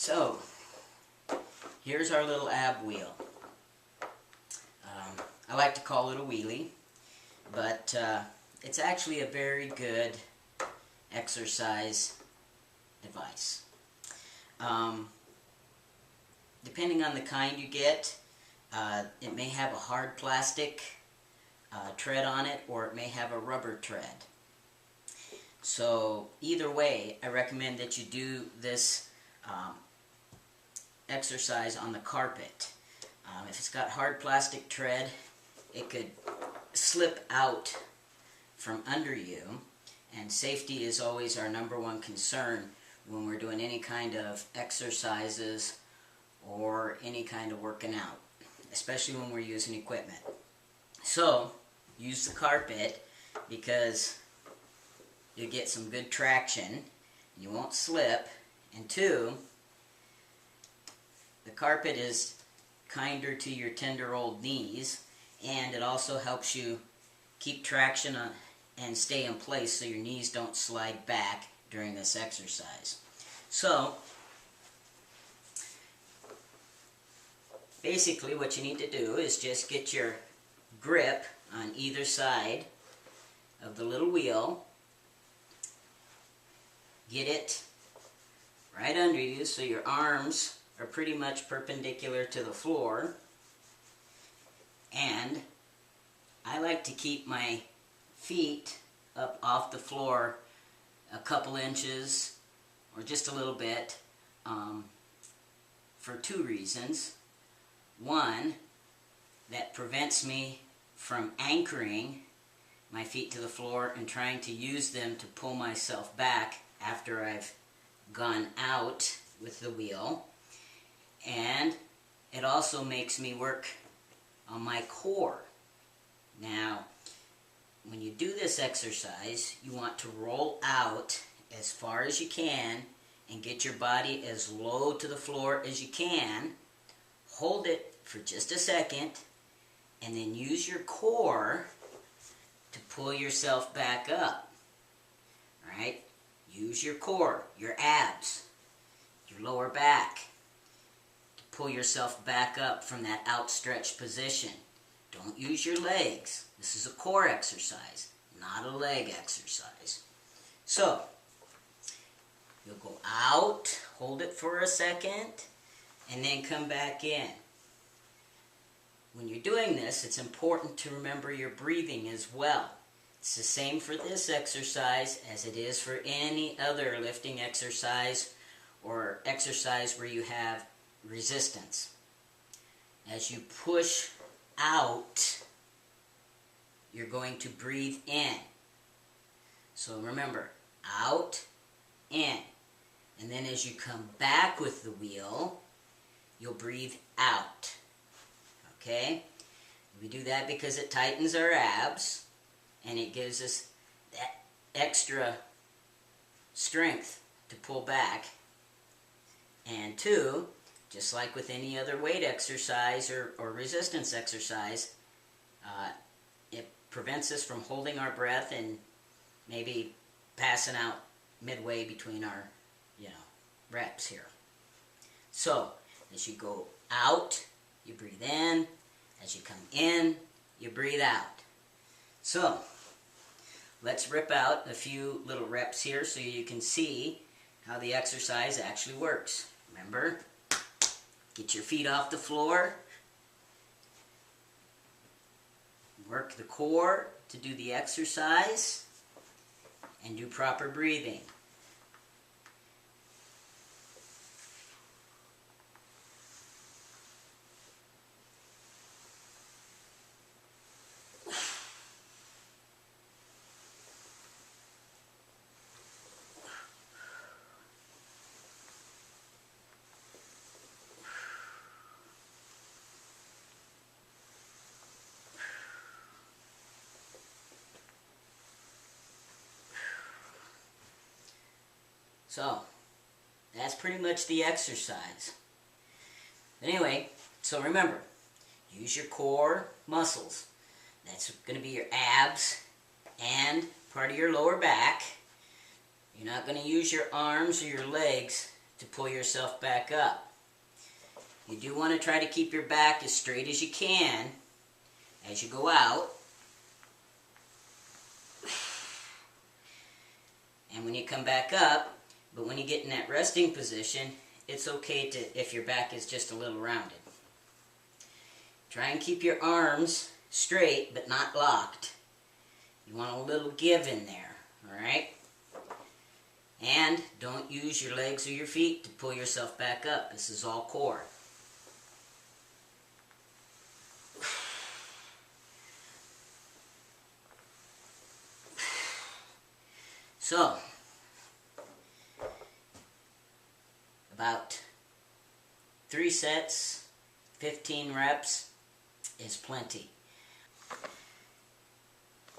So, here's our little ab wheel. I like to call it a wheelie, but it's actually a very good exercise device. Depending on the kind you get, it may have a hard plastic tread on it, or it may have a rubber tread. So either way, I recommend that you do this exercise on the carpet. If it's got hard plastic tread, it could slip out from under you, and safety is always our #1 concern when we're doing any kind of exercises or any kind of working out, especially when we're using equipment. So use the carpet because you get some good traction, you won't slip, and 2, the carpet is kinder to your tender old knees, and it also helps you keep traction on and stay in place so your knees don't slide back during this exercise. So basically what you need to do is just get your grip on either side of the little wheel, get it right under you so your arms are pretty much perpendicular to the floor, and I like to keep my feet up off the floor a couple inches or just a little bit for 2 reasons. One, that prevents me from anchoring my feet to the floor and trying to use them to pull myself back after I've gone out with the wheel. And it also makes me work on my core. Now, when you do this exercise, you want to roll out as far as you can and get your body as low to the floor as you can. Hold it for just a second, and then use your core to pull yourself back up. Alright? Use your core, your abs, your lower back, to pull yourself back up from that outstretched position. Don't use your legs. This is a core exercise, not a leg exercise. So, you'll go out, hold it for a second, and then come back in. When you're doing this, it's important to remember your breathing as well. It's the same for this exercise as it is for any other lifting exercise or exercise where you have resistance. As you push out, you're going to breathe in. So remember, out, in. And then as you come back with the wheel, you'll breathe out. Okay? We do that because it tightens our abs and it gives us that extra strength to pull back. And 2, just like with any other weight exercise or resistance exercise, it prevents us from holding our breath and maybe passing out midway between our, reps here. So, as you go out, you breathe in. As you come in, you breathe out. So, let's rip out a few little reps here so you can see how the exercise actually works. Remember, get your feet off the floor. Work the core to do the exercise. And do proper breathing. So, that's pretty much the exercise. Anyway, so remember, use your core muscles. That's going to be your abs and part of your lower back. You're not going to use your arms or your legs to pull yourself back up. You do want to try to keep your back as straight as you can as you go out. And when you come back up, but when you get in that resting position, it's okay to, if your back is just a little rounded. Try and keep your arms straight, but not locked. You want a little give in there, alright? And don't use your legs or your feet to pull yourself back up. This is all core. So, about 3 sets, 15 reps is plenty.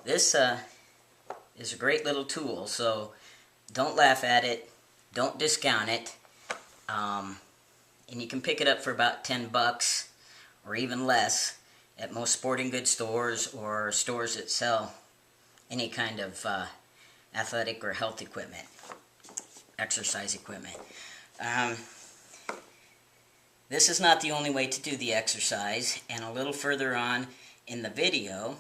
This is a great little tool, so don't laugh at it, don't discount it, and you can pick it up for about $10 or even less at most sporting goods stores or stores that sell any kind of athletic or health equipment, exercise equipment. This is not the only way to do the exercise, and a little further on in the video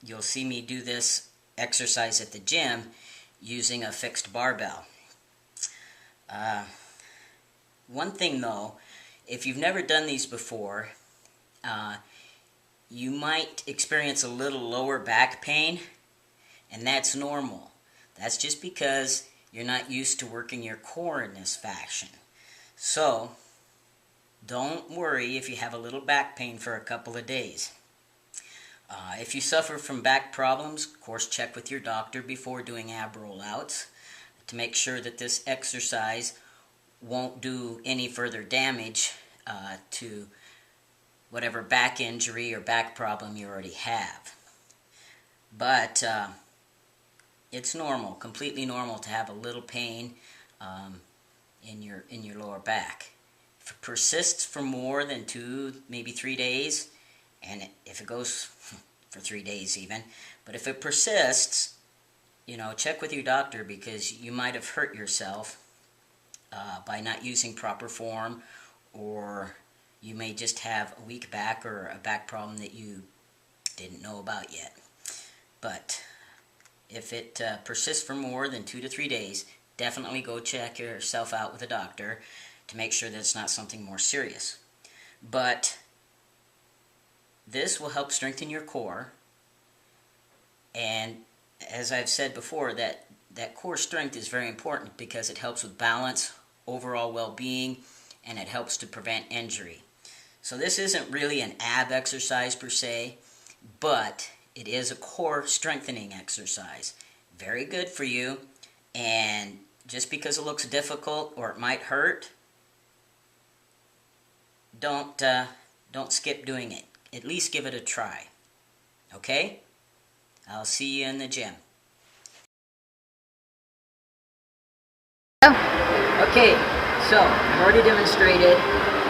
you'll see me do this exercise at the gym using a fixed barbell. One thing though, if you've never done these before, you might experience a little lower back pain, and that's normal. That's just because you're not used to working your core in this fashion. So, don't worry if you have a little back pain for a couple of days. If you suffer from back problems, of course check with your doctor before doing ab rollouts to make sure that this exercise won't do any further damage to whatever back injury or back problem you already have. But it's normal, completely normal to have a little pain in your lower back. If it persists for more than 2, maybe 3 days, and if it goes for 3 days even, but if it persists, check with your doctor, because you might have hurt yourself by not using proper form, or you may just have a weak back or a back problem that you didn't know about yet. But if it persists for more than 2 to 3 days, definitely go check yourself out with a doctor to make sure that it's not something more serious. But this will help strengthen your core, and as I've said before, that core strength is very important because it helps with balance, overall well-being, and it helps to prevent injury. So this isn't really an ab exercise per se, but it is a core strengthening exercise. Very good for you, and just because it looks difficult or it might hurt, don't skip doing it. At least give it a try. Okay? I'll see you in the gym. Okay, so I've already demonstrated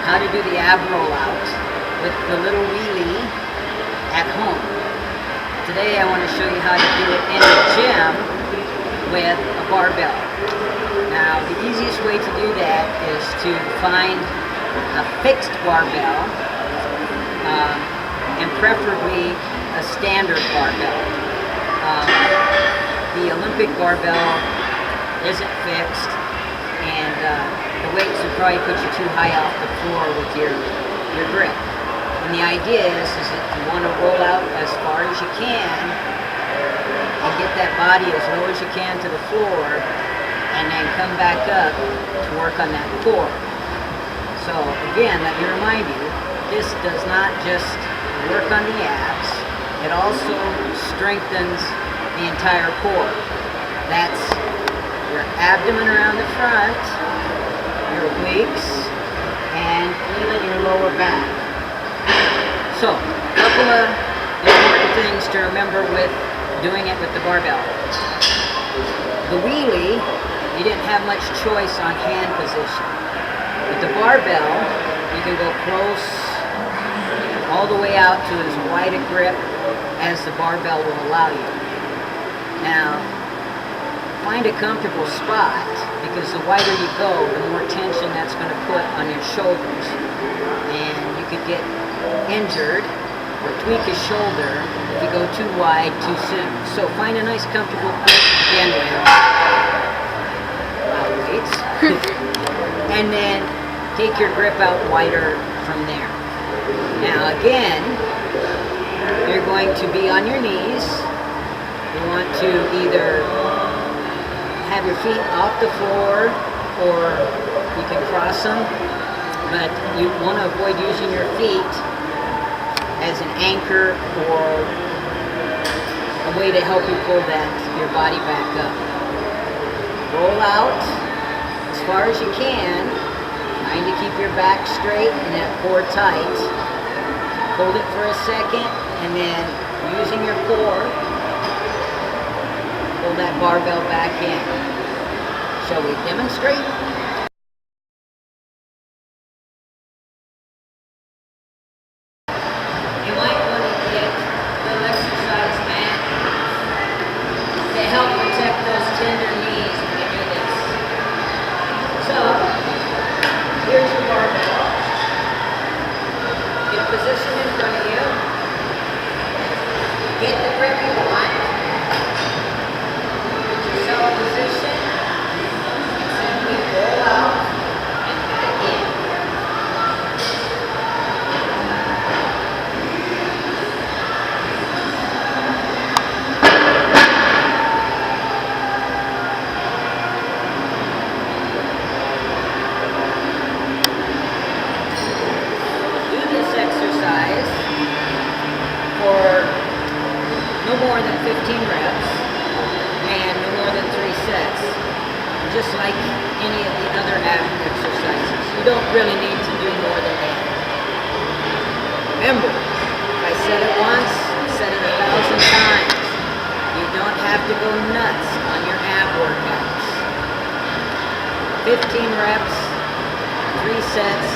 how to do the ab rollout with the little wheelie at home. Today I want to show you how to do it in the gym with a barbell. Now the easiest way to do that is to find a fixed barbell, and preferably a standard barbell. The Olympic barbell isn't fixed, and the weights would probably put you too high off the floor with your grip. And the idea is that you want to roll out as far as you can and get that body as low as you can to the floor, and then come back up to work on that core. So again, let me remind you, this does not just work on the abs, it also strengthens the entire core. That's your abdomen around the front, your obliques, and even your lower back. So, a couple of important things to remember with doing it with the barbell. The wheelie, you didn't have much choice on hand position. With the barbell, you can go close all the way out to as wide a grip as the barbell will allow you. Now, find a comfortable spot, because the wider you go, the more tension that's going to put on your shoulders. And you could get injured or tweak a shoulder if you go too wide too soon. So find a nice comfortable grip again with weights. And then take your grip out wider from there. Now again, you're going to be on your knees. You want to either have your feet off the floor, or you can cross them, but you want to avoid using your feet as an anchor or a way to help you pull your body back up. Roll out as far as you can, trying to keep your back straight and that core tight. Hold it for a second, and then using your core, pull that barbell back in. Shall we demonstrate? You might want to get a little exercise mat to help protect those tender knees when you do this. So, here's your barbell. Get a position in front of you. Get the grip you want. Put yourself in position. Simply roll out and back in. Do this exercise for no more than 15 reps and no more than 3 sets. Just like any of the other ab exercises. You don't really need to do more than that. Remember, if I said it once, I said it 1,000 times. You don't have to go nuts on your ab workouts. 15 reps, 3 sets,